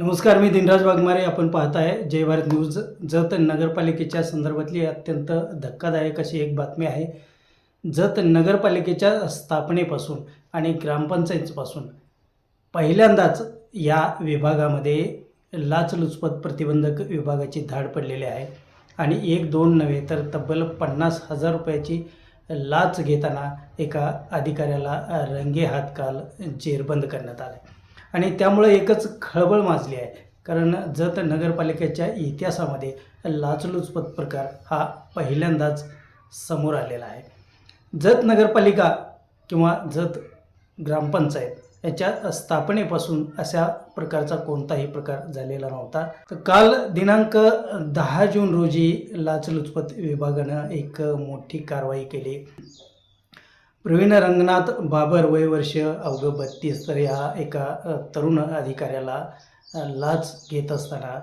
नमस्कार, मी दिनराज वाघमारे. आपण पाहताय जय भारत न्यूज. जत नगरपालिकेच्या संदर्भातली अत्यंत धक्कादायक अशी एक बातमी आहे. जत नगरपालिकेच्या स्थापनेपासून आणि ग्रामपंचायतीपासून पहिल्यांदाच या विभागामध्ये लाचलुचपत प्रतिबंधक विभागाची धाड पडलेली आहे आणि एक दोन नव्हे तर तब्बल 50,000 रुपयाची लाच घेताना एका अधिकाऱ्याला रंगेहात काल जेरबंद करण्यात आलं आणि त्यामुळे एकच खळबळ माजली आहे. कारण जत नगरपालिकेच्या इतिहासामध्ये लाचलुचपत प्रकार हा पहिल्यांदाच समोर आलेला आहे. जत नगरपालिका किंवा जत ग्रामपंचायत याच्या स्थापनेपासून अशा प्रकारचा कोणताही प्रकार झालेला नव्हता. तर काल दिनांक 10 जून रोजी लाचलुचपत विभागानं एक मोठी कारवाई केली. प्रवीण रंगनाथ बाबर, वय वर्ष अवघं 32, तर या एका तरुण अधिकाऱ्याला लाच घेत असताना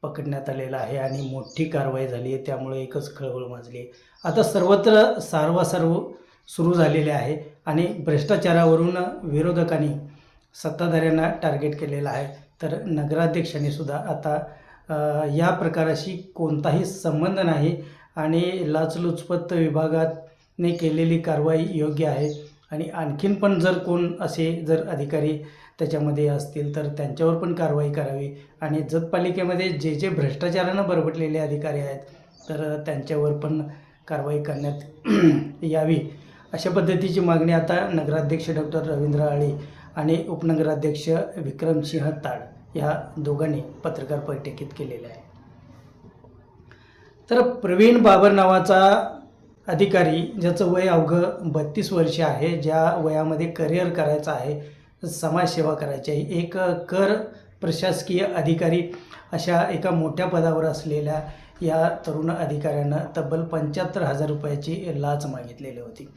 पकडण्यात आलेला आहे आणि मोठी कारवाई झाली आहे. त्यामुळे एकच खळबळ माजली आहे. आता सर्वत्र सारवासारव सुरू झालेले आहे आणि भ्रष्टाचारावरून विरोधकांनी सत्ताधाऱ्यांना टार्गेट केलेलं आहे. तर नगराध्यक्षांनी सुद्धा आता या प्रकाराशी कोणताही संबंध नाही आणि लाचलुचपत विभागाने केलेली कारवाई योग्य आहे आणि आणखीन पण जर कोण असे जर अधिकारी त्याच्यामध्ये असतील तर त्यांच्यावर पण कारवाई करावी आणि जत पालिकेमध्ये जे जे भ्रष्टाचारानं बरबटलेले अधिकारी आहेत तर त्यांच्यावर पण कारवाई करण्यात यावी, अशा पद्धतीची मागणी आता नगराध्यक्ष डॉक्टर रवींद्र आळे आणि उपनगराध्यक्ष विक्रमसिंह ताड या दोघांनी पत्रकार बैठकीत केलेली आहे. तर प्रवीण बाबर नावाचा अधिकारी, ज्याचं वय अवघं 32 वर्ष आहे, ज्या वयामध्ये करिअर करायचं आहे, समाजसेवा करायची आहे, एक कर प्रशासकीय अधिकारी अशा एका मोठ्या पदावर असलेल्या या तरुण अधिकाऱ्यानं तब्बल 75,000 रुपयाची लाच मागितलेली होती.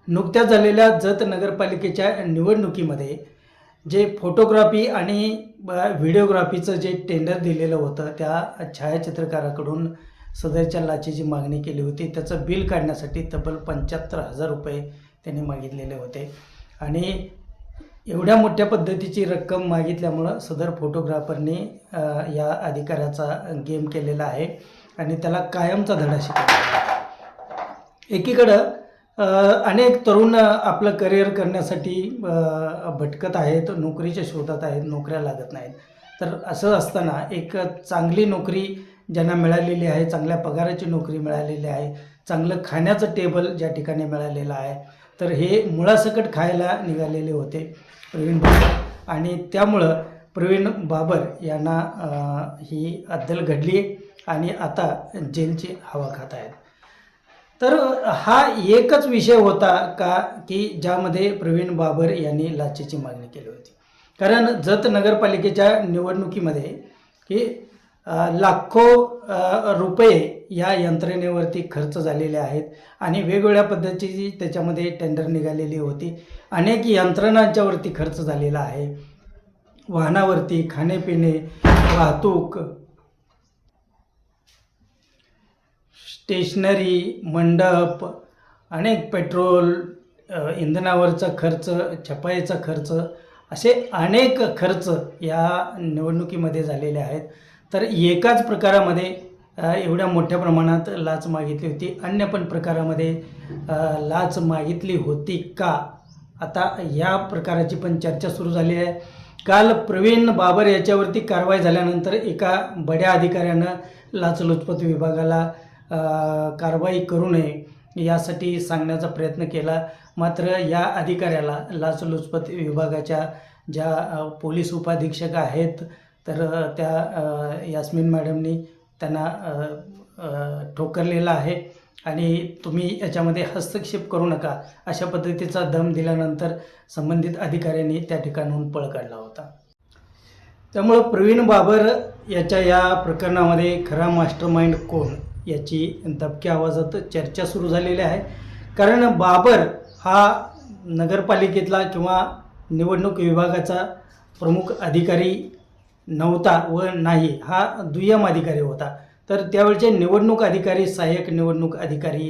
नुकत्याच झालेल्या जत नगरपालिकेच्या निवडणुकीमध्ये जे फोटोग्राफी आणि व्हिडिओग्राफीचं जे टेंडर दिलेलं होतं त्या छायाचित्रकाराकडून सदरच्या लाचेची मागणी केली होती. त्याचं बिल काढण्यासाठी तब्बल 75,000 रुपये त्यांनी मागितलेले होते आणि एवढ्या मोठ्या पद्धतीची रक्कम मागितल्यामुळं सदर फोटोग्राफरने या अधिकाऱ्याचा गेम केलेला आहे आणि त्याला कायमचा धडा शिकवला. एकीकडं अनेक तरुण आपलं करिअर करण्यासाठी भटकत आहेत, नोकरीच्या शोधात आहेत, नोकऱ्या लागत नाहीत. तर असं असताना एक चांगली नोकरी ज्यांना मिळालेली आहे, चांगल्या पगाराची नोकरी मिळालेली आहे, चांगलं खाण्याचं टेबल ज्या ठिकाणी मिळालेलं आहे, तर हे मुळासकट खायला निघालेले होते प्रवीण बाबर आणि त्यामुळं प्रवीण बाबर यांना ही अद्दल घडली आणि आता जेलची हवा खात आहेत. तर हा एकच विषय होता का की ज्यामध्ये प्रवीण बाबर यांनी लाचेची मागणी केली होती. कारण जत नगरपालिकेच्या निवडणुकीमध्ये की लाखो रुपये या यंत्रणेवरती खर्च झालेले आहेत आणि वेगवेगळ्या पद्धतीची त्याच्यामध्ये टेंडर निघालेली होती. अनेक यंत्रणांच्यावरती खर्च झालेला आहे, वाहनावरती, खाणेपिणे, वाहतूक, स्टेशनरी, मंडप, अनेक पेट्रोल, इंधनावरचा खर्च, छपाईचा खर्च, असे अनेक खर्च या निवडणुकीमध्ये झालेले आहेत. तर एकाच प्रकारामध्ये एवढ्या मोठ्या प्रमाणात लाच मागितली होती, अन्य पण प्रकारामध्ये लाच मागितली होती का, आता या प्रकाराची पण चर्चा सुरू झाली आहे. काल प्रवीण बाबर याच्यावरती कारवाई झाल्यानंतर एका बड्या अधिकाऱ्यानं लाचलुचपत विभागाला कारवाई करू नये यासाठी सांगण्याचा प्रयत्न केला. मात्र या अधिकाऱ्याला लाचलुचपत विभागाच्या ज्या पोलीस उपाधीक्षक आहेत तर त्या यास्मिन मॅडमनी त्यांना ठोकरलेला आहे आणि तुम्ही याच्यामध्ये हस्तक्षेप करू नका अशा पद्धतीचा दम दिल्यानंतर संबंधित अधिकाऱ्यांनी त्या ठिकाणाहून पळ काढला होता. त्यामुळं प्रवीण बाबर याच्या या प्रकरणामध्ये खरा मास्टरमाइंड कोण याची दबक्या आवाजात चर्चा सुरू झालेली आहे. कारण बाबर हा नगरपालिकेतला किंवा निवडणूक विभागाचा प्रमुख अधिकारी नव्हता व नाही, हा दुय्यम अधिकारी होता. तर त्यावेळचे निवडणूक अधिकारी, सहाय्यक निवडणूक अधिकारी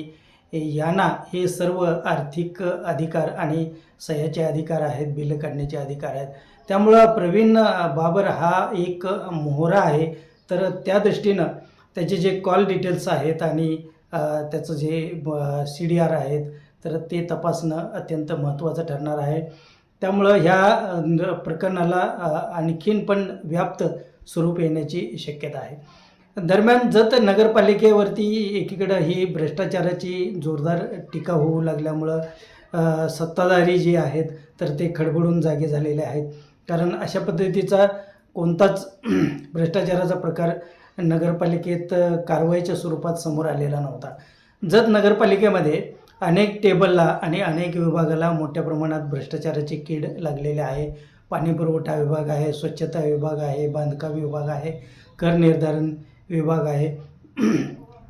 यांना हे सर्व आर्थिक अधिकार आणि सह्याचे अधिकार आहेत, बिलं काढण्याचे अधिकार आहेत. त्यामुळं प्रवीण बाबर हा एक मोहरा आहे. तर त्या दृष्टीनं त्याचे जे कॉल डिटेल्स आहेत आणि त्याचं जे CDR आहेत तर ते तपासणं अत्यंत महत्त्वाचं ठरणार आहे. त्यामुळं ह्या प्रकरणाला आणखीन पण व्याप्त स्वरूप येण्याची शक्यता आहे. दरम्यान जत नगरपालिकेवरती एकीकडं ही भ्रष्टाचाराची जोरदार टीका होऊ लागल्यामुळं सत्ताधारी जे आहेत तर ते खडबडून जागे झालेले आहेत. कारण अशा पद्धतीचा कोणताच भ्रष्टाचाराचा प्रकार नगरपालिकेत कारवाईच्या स्वरूपात समोर आलेला नव्हता. जत नगरपालिकेमध्ये अनेक टेबलला आणि अनेक विभागाला मोठ्या प्रमाणात भ्रष्टाचाराची कीड लागलेली आहे. पाणीपुरवठा विभाग आहे, स्वच्छता विभाग आहे, बांधकाम विभाग आहे, कर निर्धारण विभाग आहे.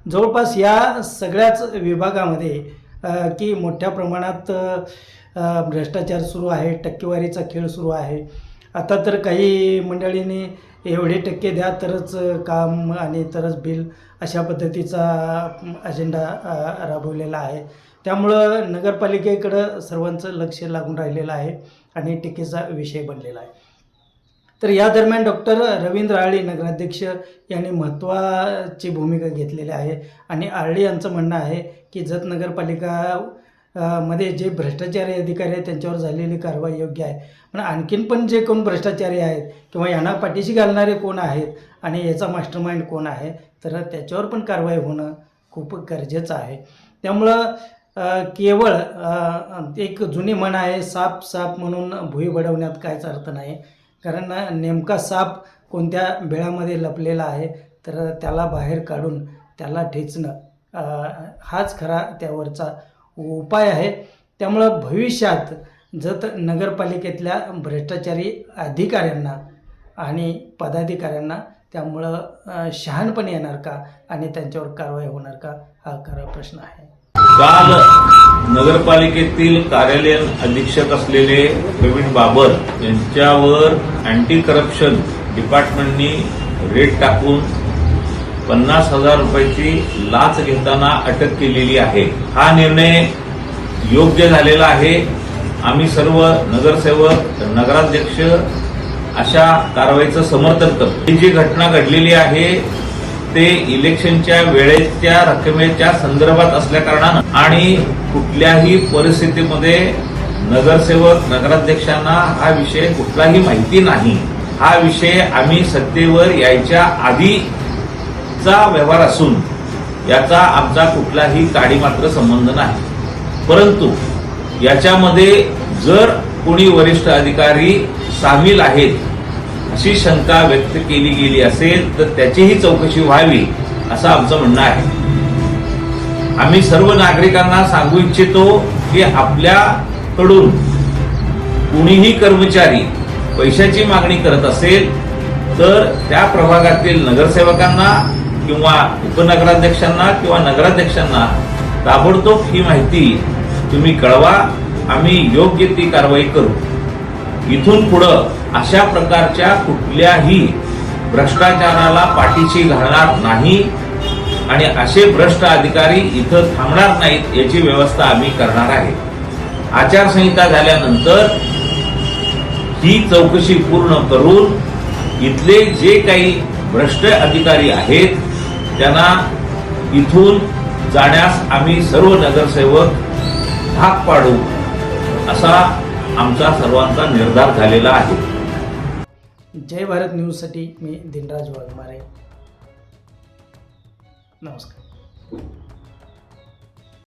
जवळपास या सगळ्याच विभागामध्ये की मोठ्या प्रमाणात भ्रष्टाचार सुरू आहे, टक्केवारीचा खेळ सुरू आहे. आता तर काही मंडळींनी एवढे टक्के द्या तरच काम आणि तरच बिल अशा पद्धतीचा अजेंडा राबवलेला आहे. त्यामुळं नगरपालिकेकडं सर्वांचं लक्ष लागून राहिलेलं आहे आणि टीकेचा विषय बनलेला आहे. तर या दरम्यान डॉक्टर रवींद्र आळी नगराध्यक्ष यांनी महत्त्वाची भूमिका घेतलेली आहे आणि आळी यांचं म्हणणं आहे की जत नगरपालिका मध्ये जे भ्रष्टाचारी अधिकारी आहेत त्यांच्यावर झालेली कारवाई योग्य आहे. पण आणखीन पण जे कोण भ्रष्टाचारी आहेत किंवा यांना पाठीशी घालणारे कोण आहेत आणि याचा मास्टरमाइंड कोण आहे तर त्याच्यावर पण कारवाई होणं खूप गरजेचं आहे. त्यामुळं केवळ एक जुनी म्हण आहे, साप साप म्हणून भुई बडवण्यात काहीच अर्थ नाही. कारण नेमका साप कोणत्या बिळामध्ये लपलेला आहे तर त्याला बाहेर काढून त्याला ठेचणं हाच खरा त्यावरचा उपाय आहे. त्यामुळं भविष्यात जत नगरपालिकेतल्या भ्रष्टाचारी अधिकाऱ्यांना आणि पदाधिकाऱ्यांना त्यामुळं शहाणपण येणार का आणि त्यांच्यावर कारवाई होणार का हा खरा प्रश्न आहे. काल नगरपालिकेतील कार्यालयीन अधीक्षक असलेले प्रवीण बाबर यांच्यावर अँटी करप्शन डिपार्टमेंटनी रेड टाकून 50,000 रुपयाची लाच घेताना अटक केलेली आहे. हा निर्णय योग्य झालेला आहे. आम्ही सर्व नगरसेवक, नगराध्यक्ष अशा कारवाईचं समर्थन करतो. ही जी घटना घडलेली आहे ते इलेक्शनच्या वेळेच्या रकमेच्या संदर्भात असल्या कारणानं आणि कुठल्याही परिस्थितीमध्ये नगरसेवक, नगराध्यक्षांना हा विषय कुठलाही माहिती नाही. हा विषय आम्ही सत्तेवर यायच्या आधीचा व्यवहार असून याचा आमचा कुठलाही काडी मात्र संबंध नाही. परंतु याच्यामध्ये जर कोणी वरिष्ठ अधिकारी सामील आहेत अशी शंका व्यक्त केली गेली असेल तर त्याचीही चौकशी व्हावी असं आमचं म्हणणं आहे. आम्ही सर्व नागरिकांना सांगू इच्छितो की आपल्याकडून कुणीही कर्मचारी पैशाची मागणी करत असेल तर त्या प्रभागातील नगरसेवकांना किंवा उपनगराध्यक्षांना किंवा नगराध्यक्षांना ताबडतोब ही माहिती तुम्ही कळवा. आम्ही योग्य ती कारवाई करू. इथून पुढं अशा प्रकारच्या कुठल्याही भ्रष्टाचाराला पाठीशी घालणार नाही आणि असे भ्रष्ट अधिकारी इथं थांबणार नाहीत याची व्यवस्था आम्ही करणार आहे. आचारसंहिता झाल्यानंतर ही चौकशी पूर्ण करून इथले जे काही भ्रष्ट अधिकारी आहेत त्यांना इथून जाण्यास आम्ही सर्व नगरसेवक भाग पाडू असा आमचा सर्वांचा निर्धार झालेला आहे. जय भारत न्यूजसाठी मी दिनराज वाघमारे. नमस्कार.